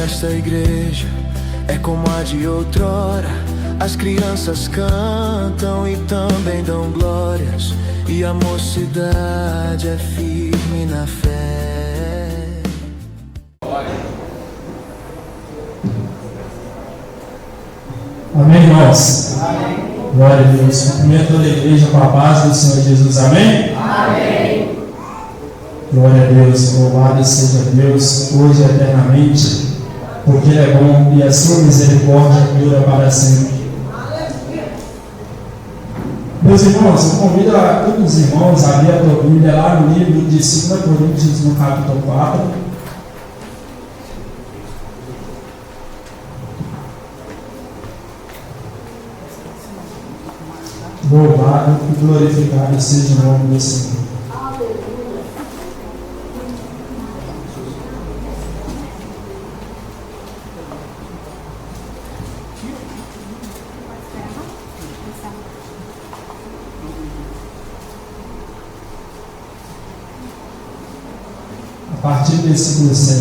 desta igreja é como a de outrora. As crianças cantam e também dão glórias, e a mocidade é firme na fé. Amém, irmãos? Amém. Glória a Deus. Cumprimento toda a igreja com a paz do Senhor Jesus. Amém? Amém. Glória a Deus. Louvado seja Deus, hoje e eternamente, porque Ele é bom e a sua misericórdia dura para sempre. Meus irmãos, eu convido a todos os irmãos a abrir a tua Bíblia lá no livro de 2 Coríntios, no capítulo 4. Louvado e glorificado seja o nome do Senhor. A partir do versículo 7.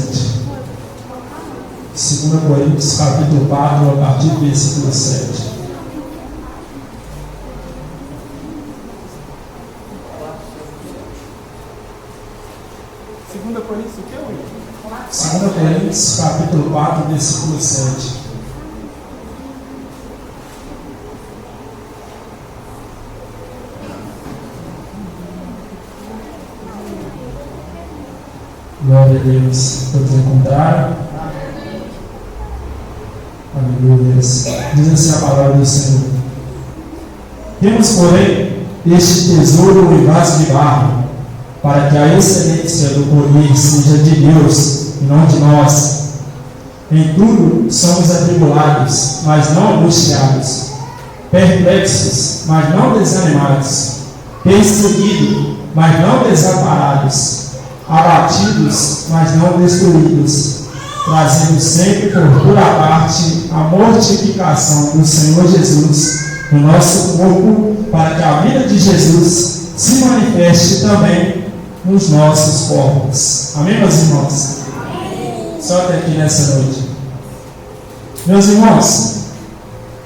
2 Coríntios, capítulo 4, a partir do versículo 7. Coríntios, o que é o 2 Coríntios, capítulo 4, versículo 7. Glória a Deus. Todos encontraram? Aleluia. Diz assim a palavra do Senhor. Temos, porém, este tesouro em vaso de barro, para que a excelência do poder seja de Deus e não de nós. Em tudo somos atribulados, mas não angustiados, perplexos, mas não desanimados, perseguidos, mas não desamparados, abatidos, mas não destruídos, trazendo sempre por toda parte a mortificação do Senhor Jesus no nosso corpo, para que a vida de Jesus se manifeste também nos nossos corpos. Amém, meus irmãos? Só até aqui nessa noite. Meus irmãos,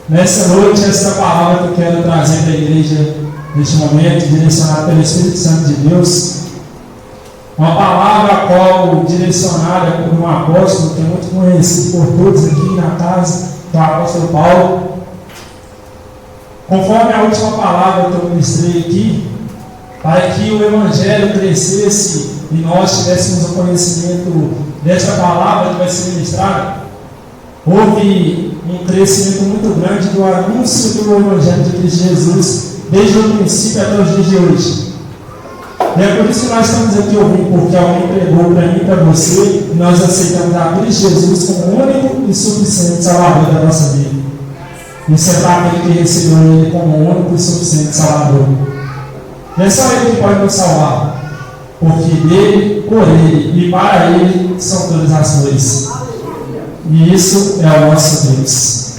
nessa noite, essa palavra que eu quero trazer para a igreja neste momento, direcionada pelo Espírito Santo de Deus, uma palavra a qual direcionada por um apóstolo que é muito conhecido por todos aqui na casa, que é o apóstolo Paulo. Conforme a última palavra que eu ministrei aqui, para que o Evangelho crescesse e nós tivéssemos o conhecimento desta palavra que vai ser ministrada, houve um crescimento muito grande do anúncio do Evangelho de Cristo Jesus, desde o princípio até os dias de hoje. E é por isso que nós estamos aqui ouvindo, porque alguém pregou para mim e para você, e nós aceitamos a Cristo Jesus como o único e suficiente Salvador da nossa vida. Isso é para aquele que recebeu Ele como o único e suficiente Salvador. Não é só Ele que pode nos salvar, porque dele, por Ele e para Ele são todas as coisas. E isso é o nosso Deus.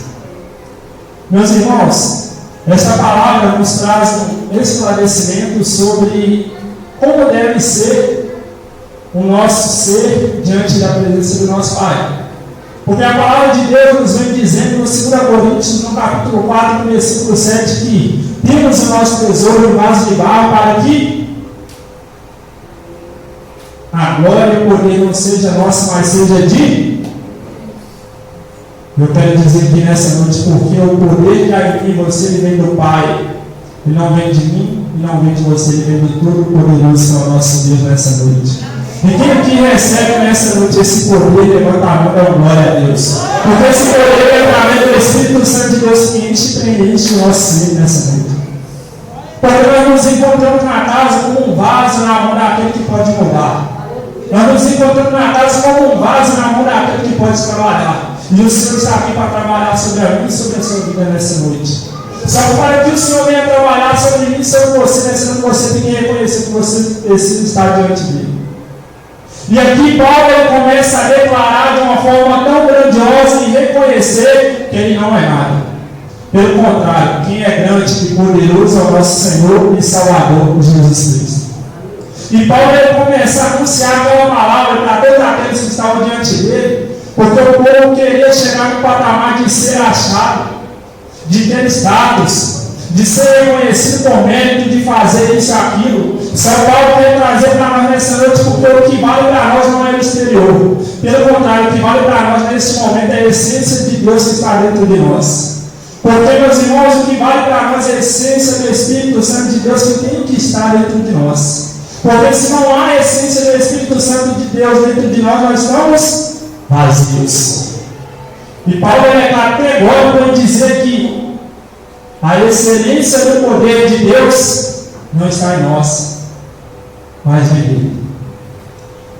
Meus irmãos, esta palavra nos traz um esclarecimento sobre como deve ser o nosso ser diante da presença do nosso Pai. Porque a palavra de Deus nos vem dizendo no 2 Coríntios, no capítulo 4, no versículo 7, que temos o nosso tesouro em vaso de barro para que a glória e o poder não seja nossa, mas seja de... Eu quero dizer aqui nessa noite, porque o poder que há em mim, você, ele vem do Pai, e não vem de mim, e não vem de você, ele vem do Todo-Poderoso, que é o nosso Deus nessa noite. E quem aqui recebe nessa noite esse poder, levanta a mão, é glória a Deus. Porque esse poder é através do Espírito Santo de Deus que enche e preenche o nosso ser nessa noite. Porque nós nos encontramos na casa como um vaso na mão daquele que pode mudar. Nós nos encontramos na casa como um vaso na mão daquele que pode trabalhar. E o Senhor está aqui para trabalhar sobre a mim e sobre a sua vida nessa noite. Só que para que o Senhor venha trabalhar sobre mim e sobre você, nessa noite você tem que reconhecer que você precisa estar diante dele. E aqui Paulo ele começa a declarar de uma forma tão grandiosa e reconhecer que ele não é nada. Pelo contrário, quem é grande e poderoso é o nosso Senhor e Salvador, Jesus Cristo. E Paulo ele começa a anunciar aquela palavra para todos aqueles que estavam diante dele, Porque o povo queria chegar no patamar de ser achado, de ter status, de ser reconhecido por mérito, de fazer isso e aquilo. São Paulo quer trazer para nós nessa noite, porque o que vale para nós não é o exterior. Pelo contrário, o que vale para nós nesse momento é a essência de Deus que está dentro de nós. Porque, meus irmãos, o que vale para nós é a essência do Espírito Santo de Deus que tem que estar dentro de nós. Porque se não há a essência do Espírito Santo de Deus dentro de nós, nós estamos vazios. E Paulo é categórico em dizer que a excelência do poder de Deus não está em nós, mas nele.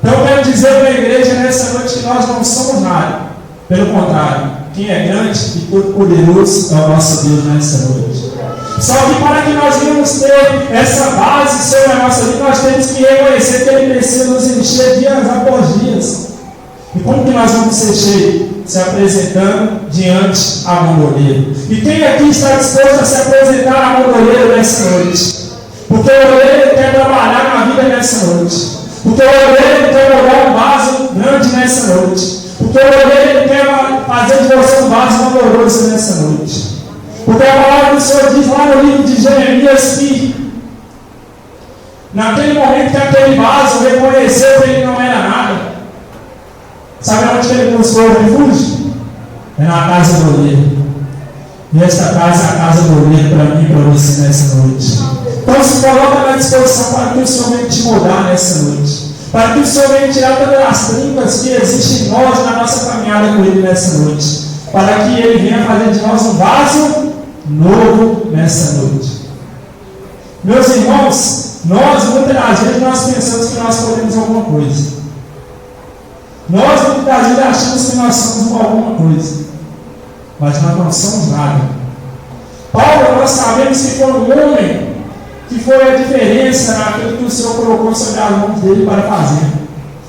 Então eu quero dizer para a igreja nessa noite que nós não somos nada. Pelo contrário, quem é grande e todo-poderoso é o nosso Deus nessa noite. Só que para que nós venhamos ter essa base sobre a nossa vida, nós temos que reconhecer que Ele precisa nos encher dias após dias. E como que nós vamos ser cheios? Se apresentando diante a mão do oleiro. E quem aqui está disposto a se apresentar a mão do oleiro nessa noite? Porque o oleiro quer trabalhar na vida nessa noite. Porque o oleiro quer molhar um vaso grande nessa noite. Porque o oleiro quer fazer de você um vaso valoroso nessa noite. Porque a palavra do Senhor diz lá no livro de Jeremias que naquele momento que aquele vaso reconheceu que ele não era nada. Sabe onde ele buscou o refúgio? É na casa do oleiro. E esta casa é a casa do oleiro para mim e para você nessa noite. Então se coloca na disposição para que o Senhor venha te mudar nessa noite. Para que o Senhor venha tirar todas as trincas que existem em nós na nossa caminhada com Ele nessa noite. Para que Ele venha fazer de nós um vaso novo nessa noite. Meus irmãos, muitas vezes nós pensamos que nós podemos alguma coisa. Nós muitas vezes achamos que nós somos alguma coisa, mas nós não somos nada. Paulo, nós sabemos que foi um homem que foi a diferença naquilo que o Senhor colocou sobre as mãos dele para fazer.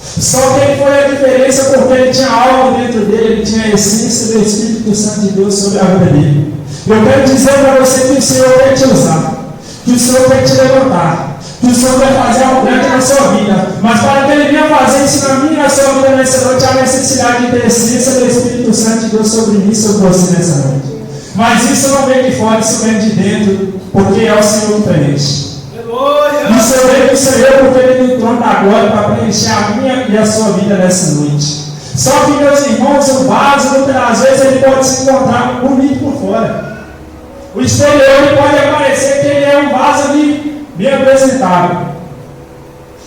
Só que ele foi a diferença porque ele tinha algo dentro dele, ele tinha a essência do Espírito Santo de Deus sobre a vida dele. Eu quero dizer para você que o Senhor quer te usar, que o Senhor quer te levantar, que o Senhor vai fazer algo grande na sua vida. Mas para que Ele venha fazer isso na minha e na sua vida nessa noite, há necessidade de ter a essência do Espírito Santo de Deus sobre mim e sobre você nessa noite. Mas isso não vem de fora, isso vem de dentro, porque é o Senhor que preenche. Isso vem do Senhor porque Ele me trono da glória para preencher a minha e a sua vida nessa noite. Só que, meus irmãos, o vaso, muitas vezes, ele pode se encontrar bonito por fora. O exterior ele pode aparecer que ele é um vaso ali bem apresentável.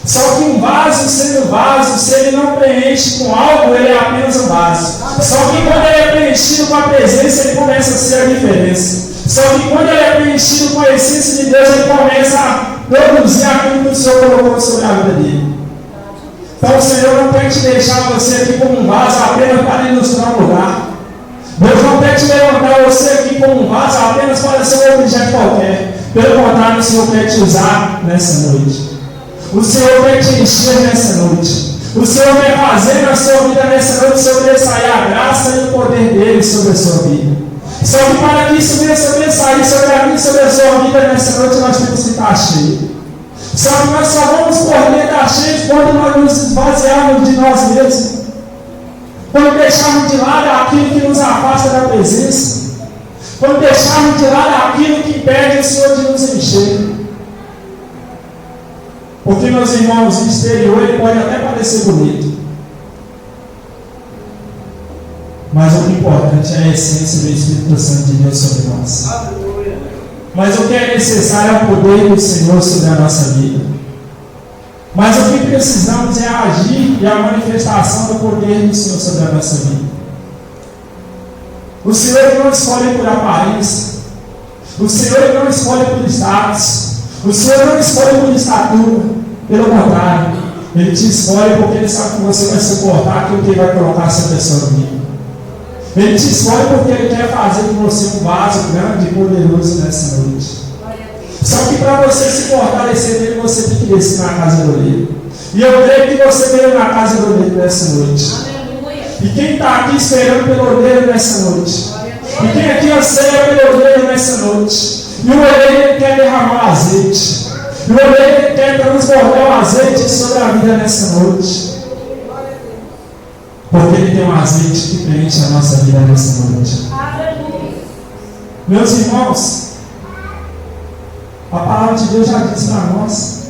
Só que um vaso, sendo vaso, se ele não preenche com algo, ele é apenas um vaso. Só que quando ele é preenchido com a presença, ele começa a ser a diferença. Só que quando ele é preenchido com a essência de Deus, ele começa a produzir aquilo que o Senhor colocou sobre a vida dele. Então o Senhor não quer te deixar você aqui como um vaso apenas para ilustrar um lugar. Deus não quer te levantar você aqui como um vaso apenas para ser um objeto qualquer. Pelo contrário, o Senhor quer te usar nessa noite. O Senhor quer te encher nessa noite. O Senhor quer fazer na sua vida nessa noite sobressair a graça e o poder dele sobre a sua vida. Só que para que isso venha sobressair sobre a vida e sobre a sua vida nessa noite, nós temos que estar cheios. Só que nós só vamos poder estar cheios quando nós nos esvaziarmos de nós mesmos. Quando deixarmos de lado aquilo que nos afasta da presença. Quando deixarmos de lado aquilo que impede o Senhor de nos encher. Porque, meus irmãos, o exterior ele pode até parecer bonito. Mas o que é importante é a essência do Espírito Santo de Deus sobre nós. Mas o que é necessário é o poder do Senhor sobre a nossa vida. Mas o que precisamos é agir e a manifestação do poder do Senhor sobre a nossa vida. O Senhor não escolhe por aparência. O Senhor não escolhe por status. O Senhor não escolhe por estatura. Pelo contrário, Ele te escolhe porque Ele sabe que você vai suportar aquilo que Ele vai colocar sobre a sua vida. Ele te escolhe porque Ele quer fazer de você um vaso grande e poderoso nessa noite. Só que para você se fortalecer nele, você tem que descer na casa do oleiro. E eu creio que você veio na casa do oleiro nessa noite. E quem está aqui esperando pelo oleiro nessa noite? E quem aqui anseia pelo oleiro nessa noite? E o oleiro quer derramar azeite. E o oleiro quer transbordar o azeite sobre a vida nessa noite. Porque Ele tem um azeite que preenche a nossa vida nessa noite. Meus irmãos, a palavra de Deus já diz para nós: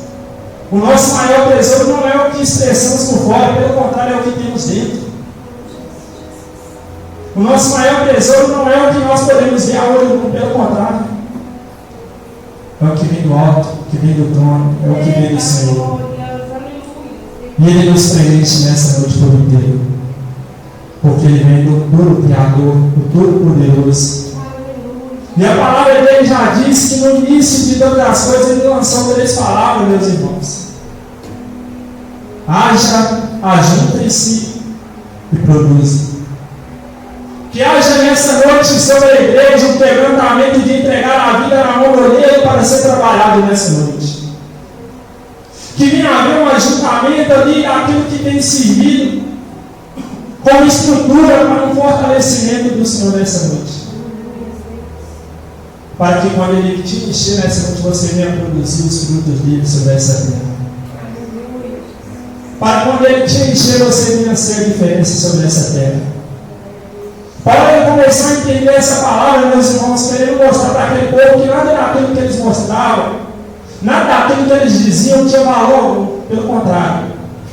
o nosso maior tesouro não é o que expressamos por fora, pelo contrário, é o que temos dentro. O nosso maior tesouro não é o que nós podemos ver a olho nu, pelo contrário, é o que vem do alto, o que vem do trono, é o que vem do Senhor. E Ele nos preenche nessa noite por inteiro, porque Ele vem do puro Criador, do Todo-Poderoso. E a palavra dele já diz que no início de todas as coisas Ele lançou três palavras, meus irmãos: haja, ajuntem-se e produzam. Que haja nessa noite sobre a igreja um quebrantamento de entregar a vida na mão do olheiro para ser trabalhado nessa noite. Que venha haver um ajuntamento ali daquilo que tem servido como estrutura para um fortalecimento do Senhor nessa noite. Para que quando Ele te encher nessa noite, você venha produzir os frutos dele sobre essa terra. Para quando Ele te encher, você venha ser a diferença sobre essa terra. Para Ele começar a entender essa palavra, meus irmãos, querendo mostrar para aquele povo que nada daquilo que eles mostravam, nada daquilo que eles diziam tinha valor, pelo contrário.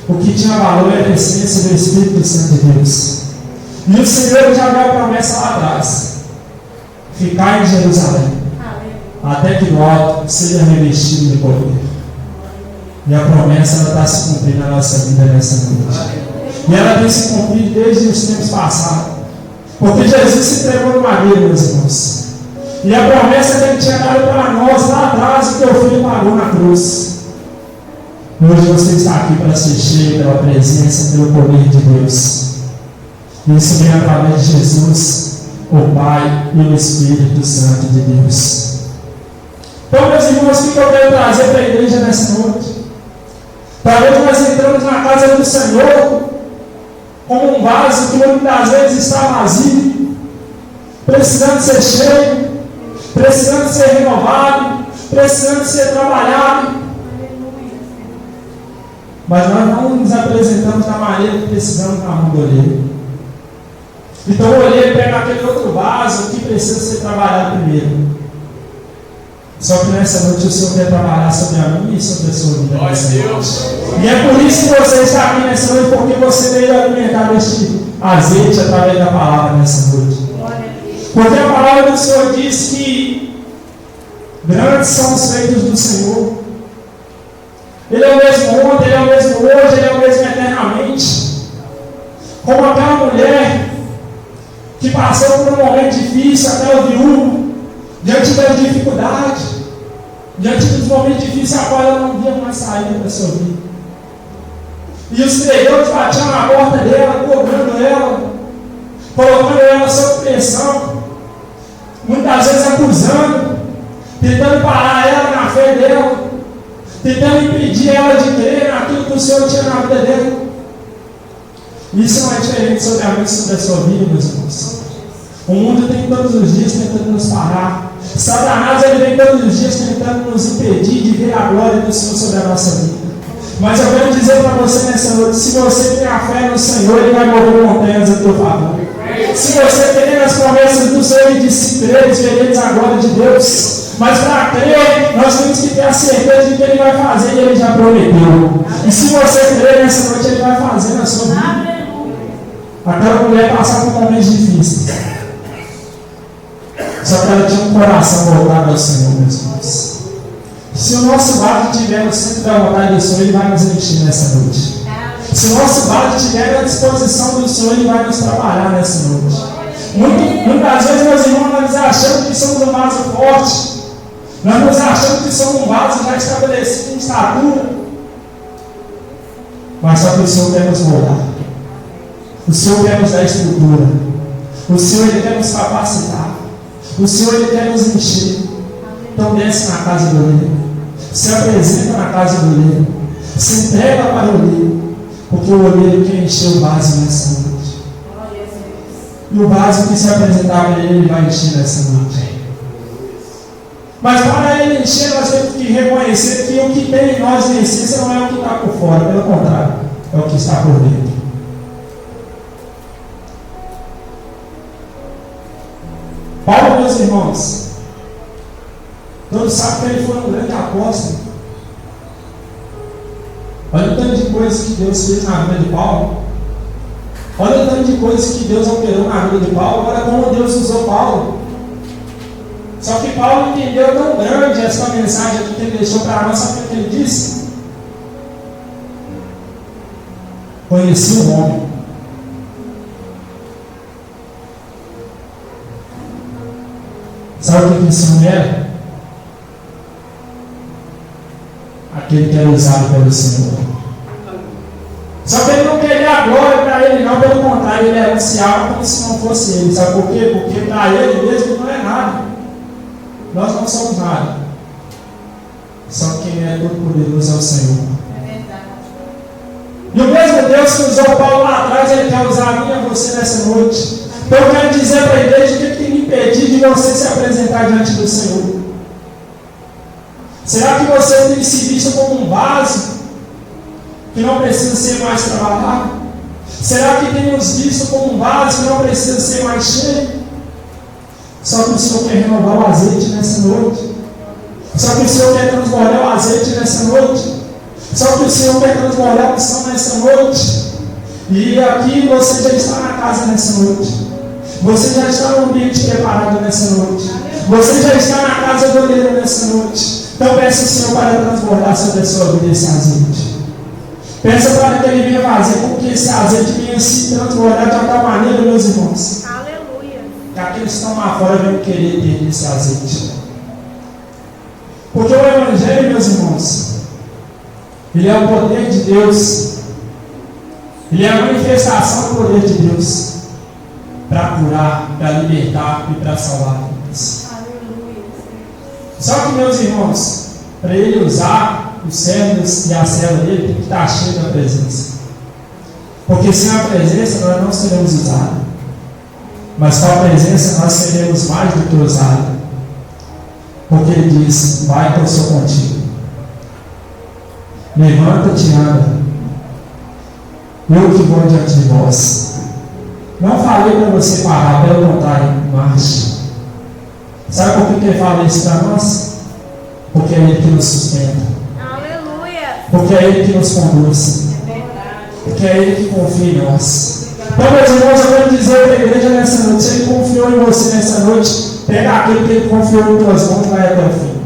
O que tinha valor era a essência do Espírito Santo de Deus. E o Senhor já deu a promessa lá atrás: ficar em Jerusalém, até que do alto seja revestido de poder. E a promessa está se cumprindo na nossa vida nessa noite. E ela tem se cumprido desde os tempos passados. Porque Jesus se entregou no madeiro, meus irmãos. E a promessa que Ele tinha dado para nós lá atrás, o que o Filho pagou na cruz. Hoje você está aqui para ser cheio pela presença, pelo poder de Deus. Isso vem através de Jesus, o Pai e o Espírito Santo de Deus. Então, meus irmãos, o que eu quero trazer para a igreja nessa noite? Talvez nós entramos na casa do Senhor como um vaso que muitas vezes está vazio, precisando ser cheio, precisando ser renovado, precisando ser trabalhado. Mas nós não nos apresentamos da maneira que precisamos na mão do olheiro. Então o olheiro pega aquele outro vaso que precisa ser trabalhado primeiro. Só que nessa noite o Senhor quer trabalhar sobre a minha e sobre a sua vida. E é por isso que você está aqui nessa noite, porque você veio alimentar este azeite através da palavra nessa noite. Porque a palavra do Senhor diz que grandes são os feitos do Senhor. Ele é o mesmo ontem, Ele é o mesmo hoje, Ele é o mesmo eternamente. Como aquela mulher que passou por um momento difícil, aquela viúva, diante da dificuldade, diante dos momentos difíceis, a qual ela não via mais saída da sua vida. E os traidores batiam na porta dela, cobrando ela, colocando ela sob pressão, muitas vezes acusando, tentando parar ela na fé dela, tentando impedir ela de crer naquilo que o Senhor tinha na vida dela. Isso não é diferente sobre a minha, sobre a sua vida, meus irmãos. O mundo tem todos os dias tentando nos parar. Satanás ele vem todos os dias tentando nos impedir de ver a glória do Senhor sobre a nossa vida. Mas eu quero dizer para você nessa noite: se você tem a fé no Senhor, Ele vai mover montanhas a teu favor. Se você tem as promessas do Senhor, Ele disse: creres, vereis a glória de Deus. Mas para crer, nós temos que ter a certeza de que Ele vai fazer e Ele já prometeu. E se você crer nessa noite, Ele vai fazer na sua vida. Aquela mulher passava por momentos difíceis. Só que ela tinha um coração voltado ao Senhor, meus irmãos. Se o nosso vaso estiver no centro da vontade do Senhor, Ele vai nos encher nessa noite. Se o nosso vaso estiver na disposição do Senhor, Ele vai nos trabalhar nessa noite. Muitas vezes, meus irmãos, nós achamos que somos um vaso forte. Nós nos achamos que somos um vaso já estabelecido em estatura. Mas só que o Senhor quer nos moldar. O Senhor quer nos dar estrutura. O Senhor Ele quer nos capacitar. O Senhor Ele quer nos encher. Então desce na casa do olheiro. Se apresenta na casa do olheiro. Se entrega para o olheiro. Porque o olheiro quer encher o vaso nessa noite. E o vaso que se apresentar para Ele vai encher nessa noite. Mas para Ele encher, nós temos que reconhecer que o que tem em nós de essência não é o que está por fora. Pelo contrário, é o que está por dentro. meus irmãos, todos sabem que ele foi um grande apóstolo. Olha o tanto de coisas que Deus fez na vida de Paulo. Olha o tanto de coisas que Deus operou na vida de Paulo. Olha como Deus usou Paulo. Só que Paulo entendeu tão grande essa mensagem aqui que ele deixou para nós. Sabe o que ele disse? Conheci o homem. Sabe o que esse homem era? Aquele que era usado pelo Senhor. Só que ele não queria a glória para ele, não, pelo contrário, ele anunciava como se não fosse ele. Sabe por quê? Porque para ele mesmo não é nada. Nós não somos nada. Só que quem é todo poderoso é o Senhor. É verdade. E o mesmo Deus que usou Paulo lá atrás, ele quer usar a mim e a você nessa noite. Então eu quero dizer para a igreja o que tem que impedir de você se apresentar diante do Senhor. Será que você tem se visto como um vaso que não precisa ser mais trabalhado? Será que tem nos visto como um vaso que não precisa ser mais cheio? Só que o Senhor quer renovar o azeite nessa noite. Só que o Senhor quer transbordar o azeite nessa noite. Só que o Senhor quer transbordar a unção nessa noite. E aqui você já está na casa nessa noite. Você já está no ambiente preparado nessa noite. Você já está na casa do oleiro nessa noite. Então peça ao Senhor para transbordar sobre a sua vida esse azeite. Peça para que Ele venha fazer com que esse azeite venha se transbordar de tal maneira, meus irmãos. Aleluia. Que aqueles que estão lá fora venham querer ter esse azeite. Porque o Evangelho, meus irmãos, ele é o poder de Deus. Ele é a manifestação do poder de Deus para curar, para libertar e para salvar vidas. Só que, meus irmãos, para ele usar os servos e a célula dele, tem que estar cheio da presença. Porque sem a presença nós não seremos usados. Mas com a presença nós seremos mais do que usados. Porque ele diz: vai que eu sou contigo. Levanta-te e anda. Eu que vou diante de vós. Não falei para você parar, pelo contrário, marche. Sabe por que ele fala isso para nós? Porque é Ele que nos sustenta. Aleluia. Porque é Ele que nos conduz. É verdade. Porque é Ele que confia em nós. Então, meus irmãos, eu quero dizer para a igreja nessa noite: se Ele confiou em você nessa noite, pega aquilo que Ele confiou em tuas mãos e vai até o fim.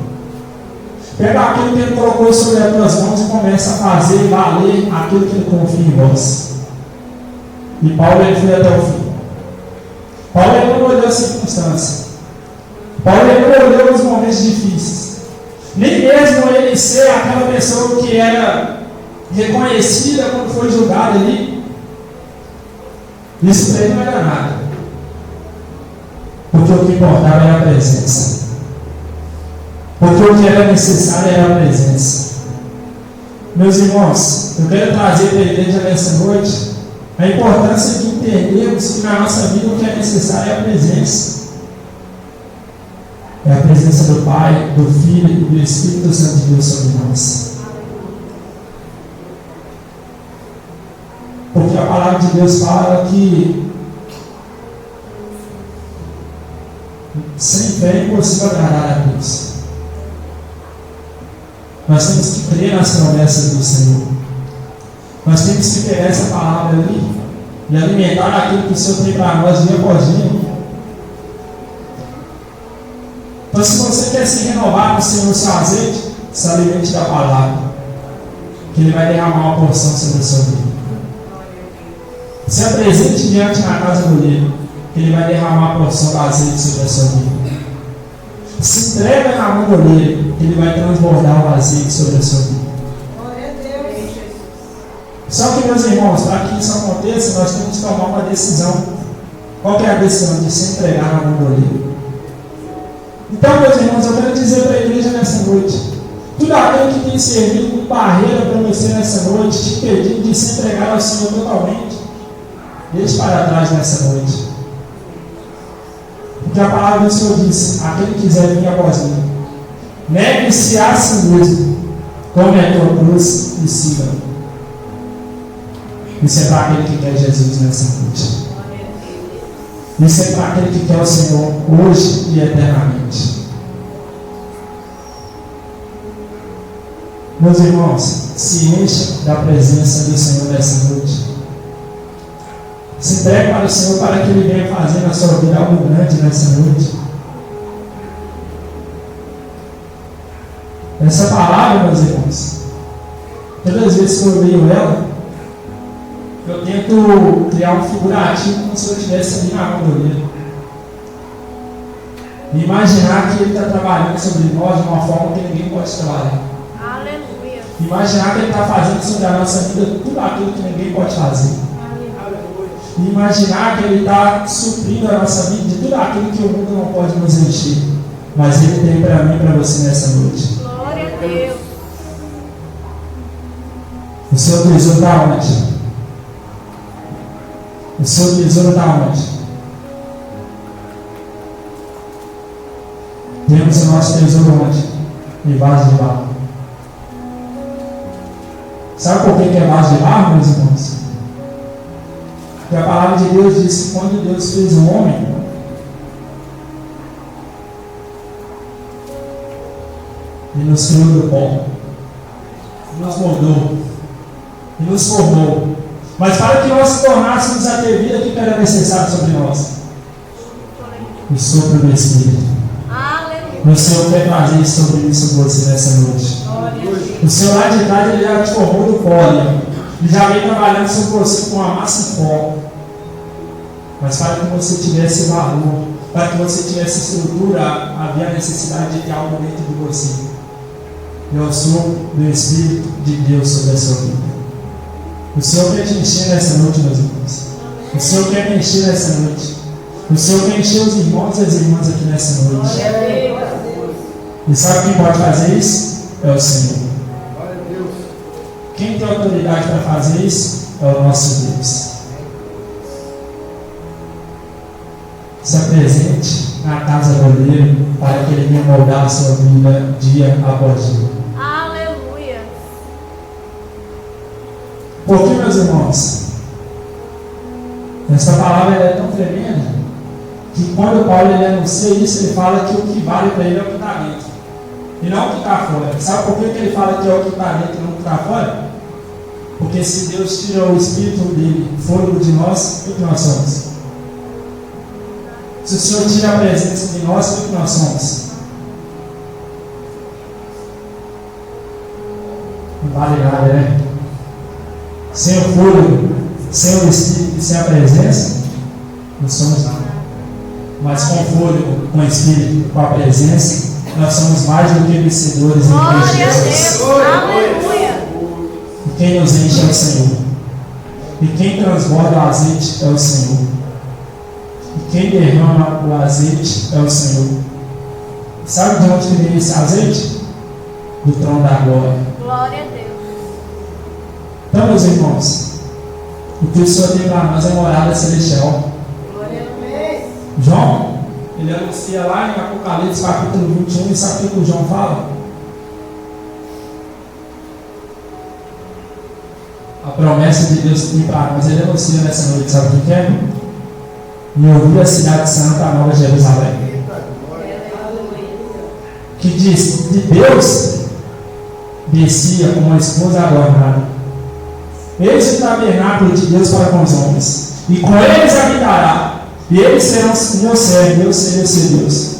Pega aquilo que Ele colocou sobre as tuas mãos e começa a fazer valer aquilo que Ele confia em vós. E Paulo, ele foi até o fim. Paulo, ele não olhou a circunstância. Paulo, ele não olhou os momentos difíceis. Nem mesmo ele ser aquela pessoa que era reconhecida quando foi julgado ali. Isso para ele não era nada. Porque o que importava era a presença. Porque o que era necessário era a presença. Meus irmãos, eu quero trazer para a igreja nessa noite a importância de entendermos que na nossa vida o que é necessário é a presença. É a presença do Pai, do Filho e do Espírito Santo de Deus sobre nós. Porque a palavra de Deus fala que sem fé é impossível agradar a Deus. Nós temos que crer nas promessas do Senhor. Nós temos que pegar essa palavra ali e alimentar aquilo que o Senhor tem para nós dia após dia. Então, se você quer se renovar no Senhor, no seu azeite, se alimente da palavra, que Ele vai derramar uma porção sobre a sua vida. Se apresente diante na casa do oleiro, que Ele vai derramar uma porção do azeite sobre a sua vida. Se entrega na mão do oleiro, que Ele vai transbordar o azeite sobre a sua vida. Só que, meus irmãos, para que isso aconteça, nós temos que tomar uma decisão. Qual que é a decisão? De se entregar na mão do oleiro. Então, meus irmãos, eu quero dizer para a igreja nessa noite: tudo aquilo que tem servido como barreira para você nessa noite, te impedindo de se entregar ao Senhor totalmente, deixe para trás nessa noite. Porque a palavra do Senhor diz: aquele que quiser vir após mim, negue-se a si mesmo, tome a tua cruz e siga. Isso é para aquele que quer Jesus nessa noite. Isso é para aquele que quer o Senhor hoje e eternamente. Meus irmãos, se encha da presença do Senhor nessa noite. Se entregue para o Senhor para que Ele venha fazer na sua vida algo grande nessa noite. Essa palavra, meus irmãos, todas as vezes que eu leio ela, eu tento criar um figurativo como se eu estivesse ali na gondoleira. E imaginar que Ele está trabalhando sobre nós de uma forma que ninguém pode trabalhar. Aleluia. Imaginar que Ele está fazendo sobre a nossa vida tudo aquilo que ninguém pode fazer. E imaginar que Ele está suprindo a nossa vida de tudo aquilo que o mundo não pode nos encher. Mas Ele tem para mim e para você nessa noite. Glória a Deus. O seu tesouro está onde? O seu tesouro está onde? Temos o nosso tesouro onde? Em vaso de barro. Sabe por que é vaso de barro, meus irmãos? Porque a palavra de Deus diz que quando Deus fez o homem, Ele nos criou do pó, nos moldou e nos formou. Mas para que nós se tornássemos a ter vida, o que era necessário sobre nós? O sopro do Espírito. Aleluia. O Senhor quer trazer isso sobre mim, sobre você nessa noite. O Senhor lá de trás, Ele já te formou do pó, Ele já vem trabalhando sobre você com a massa em pó. Mas para que você tivesse valor, para que você tivesse estrutura, havia a necessidade de ter algo dentro de você. E é o sopro do Espírito de Deus sobre a sua vida. O Senhor quer te encher nessa noite, meus irmãos. O Senhor quer te encher nessa noite. O Senhor quer encher os irmãos e as irmãs aqui nessa noite. E sabe quem pode fazer isso? É o Senhor. Quem tem autoridade para fazer isso? É o nosso Deus. Se apresente na casa do oleiro para que Ele venha moldar a sua vida dia após dia. Aleluia. Porque, meus irmãos, essa palavra é tão tremenda que quando Paulo ele anuncia isso, ele fala que o que vale para ele é o que está dentro e não o que está fora. Sabe por que ele fala que é o que está dentro e não o que está fora? Porque se Deus tira o Espírito dele, fôlego de nós, o que nós somos? Se o Senhor tira a presença de nós, o que nós somos? Não vale nada, né? Sem o fôlego, sem o Espírito e sem a presença, não somos nada. Mas com o fôlego, com o Espírito, com a presença, nós somos mais do que vencedores em Cristo Jesus. Aleluia. E quem nos enche é o Senhor. E quem transborda o azeite é o Senhor. E quem derrama o azeite é o Senhor. Sabe de onde vem esse azeite? Do trono da glória. Glória a Deus. Então, meus irmãos, o que o Senhor tem para nós é morada celestial. Glória a Deus. João, ele anuncia lá em Apocalipse capítulo 21, e sabe o que o João fala? A promessa de Deus que tem para nós, ele anuncia nessa noite, sabe o que é? E ouvir a cidade santa, a nova Jerusalém. Que diz, de Deus descia como uma esposa adornada. Eis o tabernáculo de Deus para com os homens, e com eles habitará, e eles serão meu servo, Deus será seu Deus.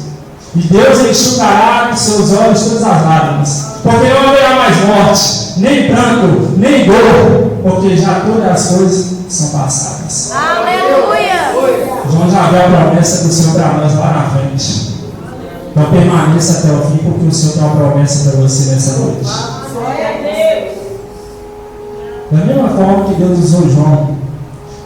E Deus enxugará dos seus olhos todas as lágrimas, porque não haverá mais morte, nem pranto, nem dor, porque já todas as coisas são passadas. Aleluia. João já vê a promessa do Senhor para nós lá na frente. Então permaneça até o fim, porque o Senhor tem uma promessa para você nessa noite. Glória a Deus. Da mesma forma que Deus usou João,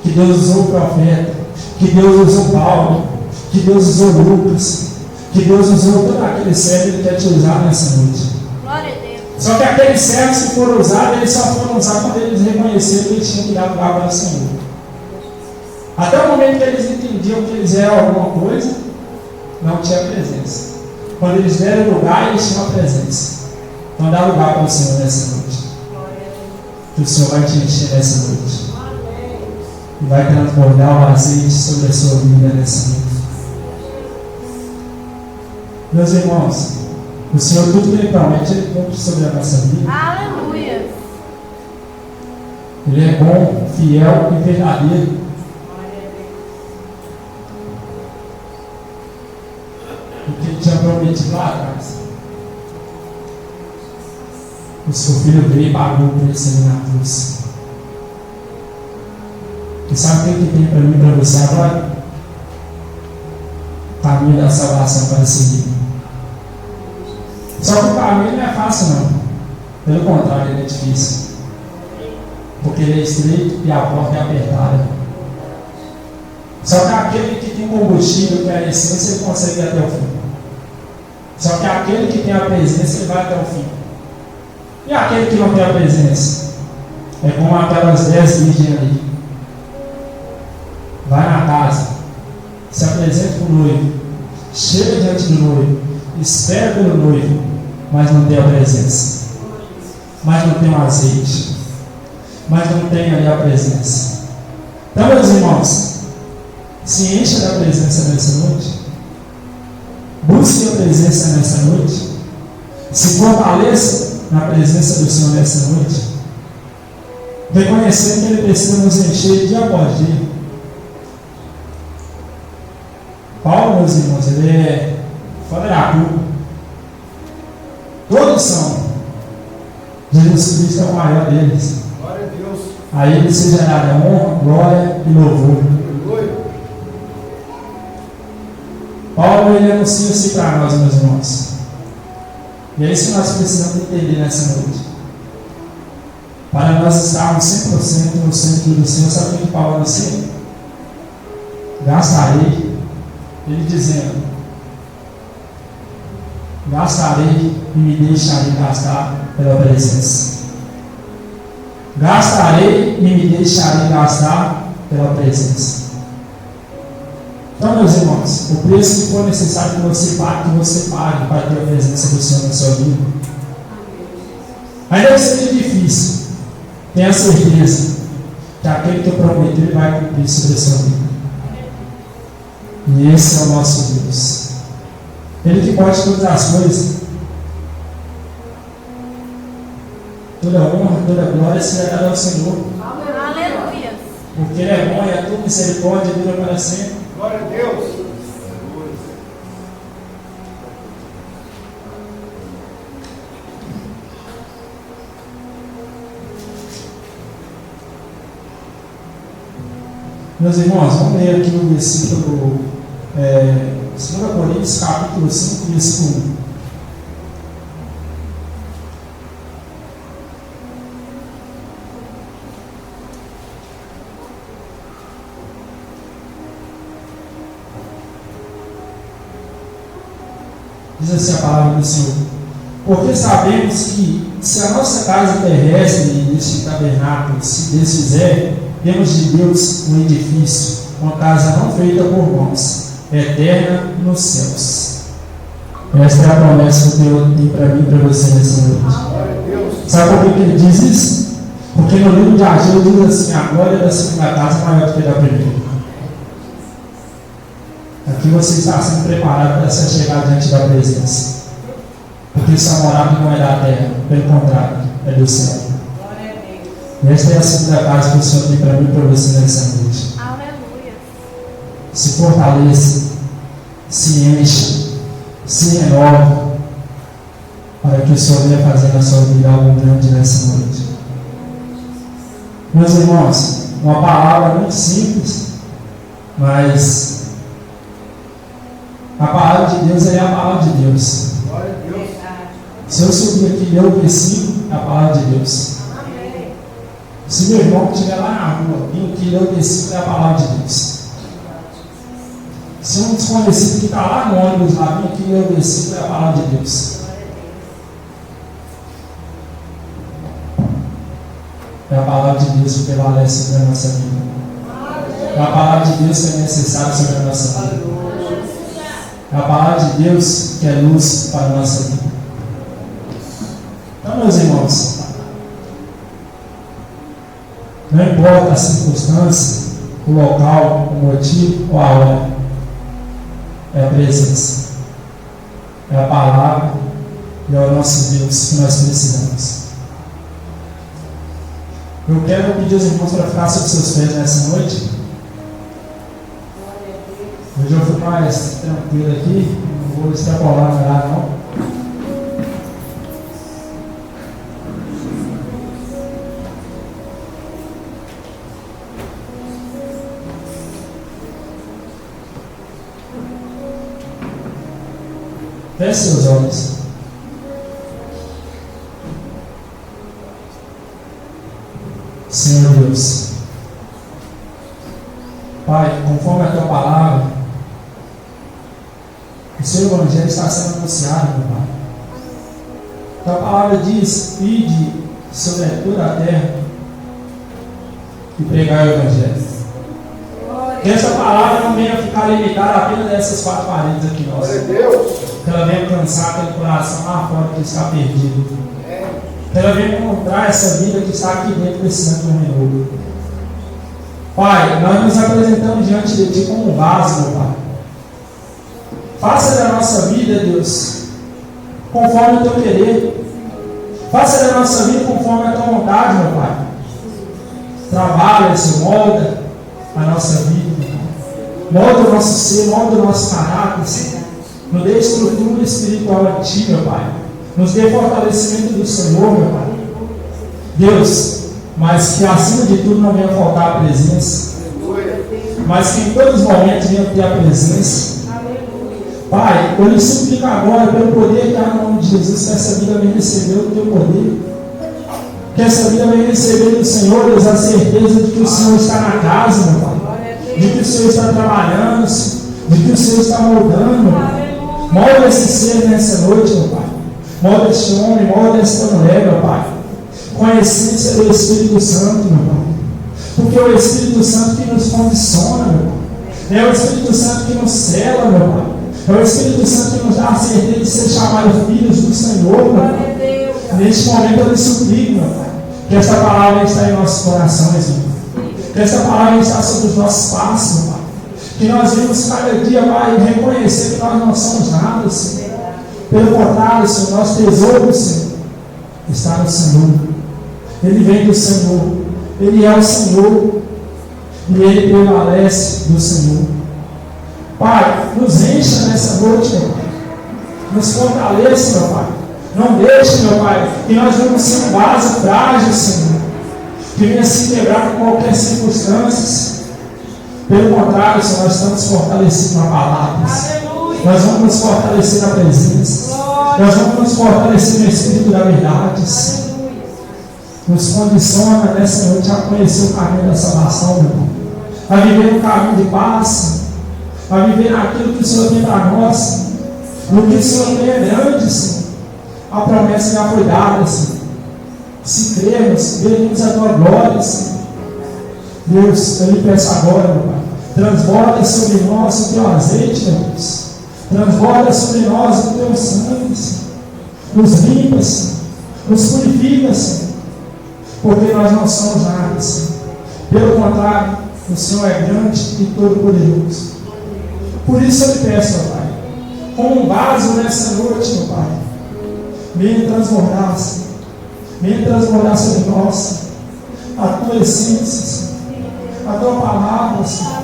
que Deus usou o profeta, que Deus usou Paulo, que Deus usou Lucas, que Deus usou todo aquele servo que Ele quer te usar nessa noite. Glória a Deus. Só que aqueles servos que foram usados, eles só foram usados quando eles reconheceram que eles tinham que dar lugar para o Senhor. Até o momento que eles entendiam que eles eram alguma coisa, não tinha presença. Quando eles deram lugar, eles tinham a presença. Então dá lugar para o Senhor nessa noite. Que o Senhor vai te encher nessa noite. e vai transbordar o azeite sobre a sua vida nessa noite. Meus irmãos, o Senhor, tudo que Ele promete, Ele cumpre sobre a nossa vida. Aleluia. Ele é bom, fiel e verdadeiro. O que Ele tinha prometido lá atrás. O seu filho veio e pagou por esse na cruz. E sabe o que tem para mim e para você agora? O caminho da salvação para seguir. Só que o caminho não é fácil, não. Pelo contrário, ele é difícil. Porque ele é estreito e a porta é apertada. Só que aquele que tem combustível, que é a essência, ele consegue ir até o fim. Só que aquele que tem a presença, ele vai até o fim. E aquele que não tem a presença? É como aquelas 10 virgens ali. Vai na casa, se apresenta para o noivo, chega diante do noivo, espera pelo noivo, mas não tem a presença, mas não tem o azeite, mas não tem ali a presença. Então, meus irmãos, se encha da presença nessa noite, busque a presença nessa noite, se fortaleça na presença do Senhor nessa noite, reconhecendo que Ele precisa nos encher dia após dia. Paulo, meus irmãos, ele é fora da curva. Todos são. Jesus Cristo é o maior deles. Glória a Deus. A Ele seja dada honra, glória e louvor. Paulo, ele anuncia assim para nós, meus irmãos. E é isso que nós precisamos entender nessa noite. Para nós estarmos 100% no centro do Senhor, sabe o que Paulo anuncia? Gastarei. Ele dizendo: gastarei e me deixarei gastar pela presença. Gastarei e me deixarei gastar pela presença. Então, meus irmãos, o preço que for necessário que você pague para ter a presença do Senhor na sua vida. Ainda que seja difícil, tenha certeza que aquele que eu prometi, Ele vai cumprir sobre a sua vida. E esse é o nosso Deus. Ele que pode todas as coisas. Toda honra, toda glória será dada ao Senhor. Aleluia. Porque Ele é bom e a tua misericórdia dura para sempre. Glória a Deus. Meus irmãos, vamos ler aqui o versículo 2 Coríntios, capítulo 5, versículo 1. Diz assim a palavra do Senhor: porque sabemos que, se a nossa casa terrestre deste tabernáculo se desfizer, temos de Deus um edifício, uma casa não feita por mãos, eterna nos céus. Esta é a promessa que Deus tem para mim e para você nessa noite. Sabe por que Ele diz isso? Porque no livro de Ageu diz assim: a glória da segunda casa é maior do que a da primeira. Aqui você está sendo preparado para se chegar diante da presença. Porque essa morada não é da terra, pelo contrário, é do céu. E esta é a segunda casa que o Senhor tem para mim e para você nessa noite. Aleluia. Se fortaleça, se encha, se renova, para que o Senhor venha fazer na sua vida algo grande nessa noite. Meus irmãos, uma palavra muito simples, mas a palavra de Deus é a palavra de Deus. Glória a Deus. Se eu subir aqui e ler o versículo, é a palavra de Deus. Amém. Se meu irmão estiver lá na rua, vindo aqui e ler o versículo, é a palavra de Deus. Se um desconhecido que está lá no ônibus, lá vindo aqui e ler o versículo, é a palavra de Deus. É a palavra de Deus que prevalece sobre a nossa vida. É a palavra de Deus que é necessária sobre a nossa vida. É a palavra de Deus que é luz para a nossa vida. Então, meus irmãos, não importa a circunstância, o local, o motivo ou a hora. É a presença. É a palavra e é o nosso Deus que nós precisamos. Eu quero pedir aos irmãos para ficar sobre seus pés nessa noite. Hoje eu fui mais tranquilo aqui, não vou extrapolar no horário não. Feche seus olhos. Senhor Deus, Pai, conforme a Tua palavra, o Seu Evangelho está sendo anunciado, meu Pai. Tua palavra diz: ide sobre toda a terra e pregai o Evangelho. Que essa palavra não venha ficar limitada apenas a essas 4 paredes aqui nossas. Que ela venha alcançar aquele coração lá fora que está perdido. Que ela venha encontrar essa vida que está aqui dentro desse santo renovo. Pai, nós nos apresentamos diante de Ti como um vaso, meu Pai. Faça da nossa vida, Deus, conforme o Teu querer. Faça da nossa vida conforme a Tua vontade, meu Pai. Trabalha, Senhor, molda a nossa vida, meu Pai. Molda o nosso ser, molda o nosso caráter, Senhor. Nos dê estrutura espiritual em Ti, meu Pai. Nos dê fortalecimento do Senhor, meu Pai. Deus, mas que acima de tudo não venha faltar a presença. Mas que em todos os momentos venha ter a presença. Pai, eu lhe suplico agora pelo poder que há no nome de Jesus, que essa vida venha receber o Teu poder. Que essa vida venha receber do Senhor, Deus, a certeza de que o Senhor está na casa, meu Pai. De que o Senhor está trabalhando, de que o Senhor está moldando, meu Pai. Molda esse ser nessa noite, meu Pai. Molda este homem, molda esta mulher, meu Pai. Com a essência do Espírito Santo, meu Pai. Porque é o Espírito Santo que nos condiciona, meu Pai. É o Espírito Santo que nos cela, meu Pai. É o Espírito Santo que nos dá a certeza de ser chamados filhos do Senhor, meu Pai. Neste momento eu lhe suplico, meu Pai, que esta palavra está em nossos corações, meu Pai. Que esta palavra está sobre os nossos passos, meu Pai. Que nós vimos cada dia, Pai, reconhecer que nós não somos nada, Senhor. Pelo contrário, Senhor, nosso tesouro, Senhor, está no Senhor. Ele vem do Senhor. Ele é o Senhor. E Ele prevalece do Senhor. Pai, nos encha nessa noite, meu Pai. Nos fortaleça, meu Pai. Não deixe, meu Pai, que nós vamos ser um vaso frágil, Senhor, que venha se quebrar com qualquer circunstância. Pelo contrário, Senhor, nós estamos fortalecidos na palavra. Nós vamos nos fortalecer na presença. Nós vamos nos fortalecer no Espírito da verdade. Nos condiciona nessa noite a conhecer o caminho da salvação, meu Pai. A viver um caminho de paz. A viver naquilo que o Senhor tem para nós. No que o Senhor tem é grande, Senhor. A promessa já foi dada, Senhor. Se cremos, veremos a tua glória, Senhor. Deus, eu lhe peço agora, meu Pai, transborda sobre nós o teu azeite, meu Deus. Transborda sobre nós o teu sangue, Senhor. Nos limpa, Senhor. Nos purifica, Senhor. Porque nós não somos nada, Senhor. Pelo contrário, o Senhor é grande e todo-poderoso. Por isso eu lhe peço, meu Pai, como um vaso nessa noite, meu Pai, venha transbordar, Senhor. Venha transbordar sobre nós a tua essência, Senhor. A tua palavra, Senhor.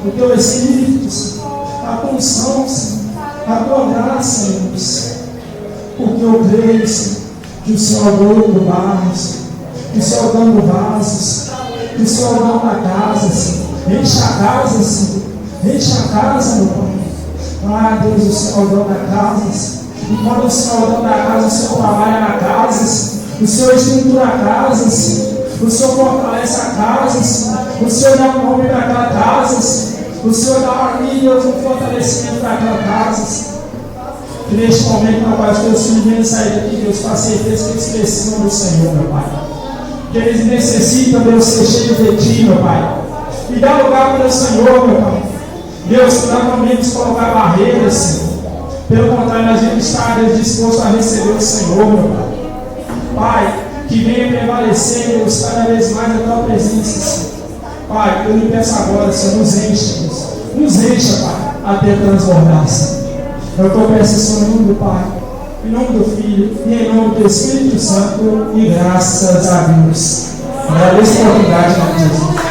O teu Espírito, Senhor. A tua unção, Senhor. A tua graça, Deus. Porque eu creio, Senhor, que o Senhor é o dono do barro, Senhor. Que o Senhor é o dono do vaso, Senhor. Que o Senhor é o dono da casa, Senhor. Enche a casa, Senhor. Enche a casa, meu Pai. Ah, Deus, o Senhor é o dono da casa, Senhor. E quando o Senhor é o dono da casa, o Senhor trabalha na casa, Senhor. O Senhor estrutura a casa, Senhor. O Senhor fortalece a casa, Senhor. O Senhor dá um nome para aquela casa, Senhor. O Senhor dá um fortalecimento para aquela casa, Senhor. Que neste momento, meu Pai, os teus filhos venham sair daqui, Deus, com a certeza que eles precisam do Senhor, meu Pai. Que eles necessitam, Deus, ser cheios de Ti, meu Pai. E dá lugar para o Senhor, meu Pai. Deus, que nós não vamos colocar barreiras, Senhor. Pelo contrário, nós vamos estar, Deus, dispostos a receber o Senhor, meu Pai. Pai, que venha prevalecer, Deus, cada vez mais a tua presença, Senhor. Pai, eu lhe peço agora, Senhor, nos enche, nos encha, Pai, até transbordar, Senhor. Eu estou peço isso em nome do Pai, em nome do Filho e em nome do Espírito Santo, e graças a Deus. Agradeço a oportunidade, em nome de Jesus.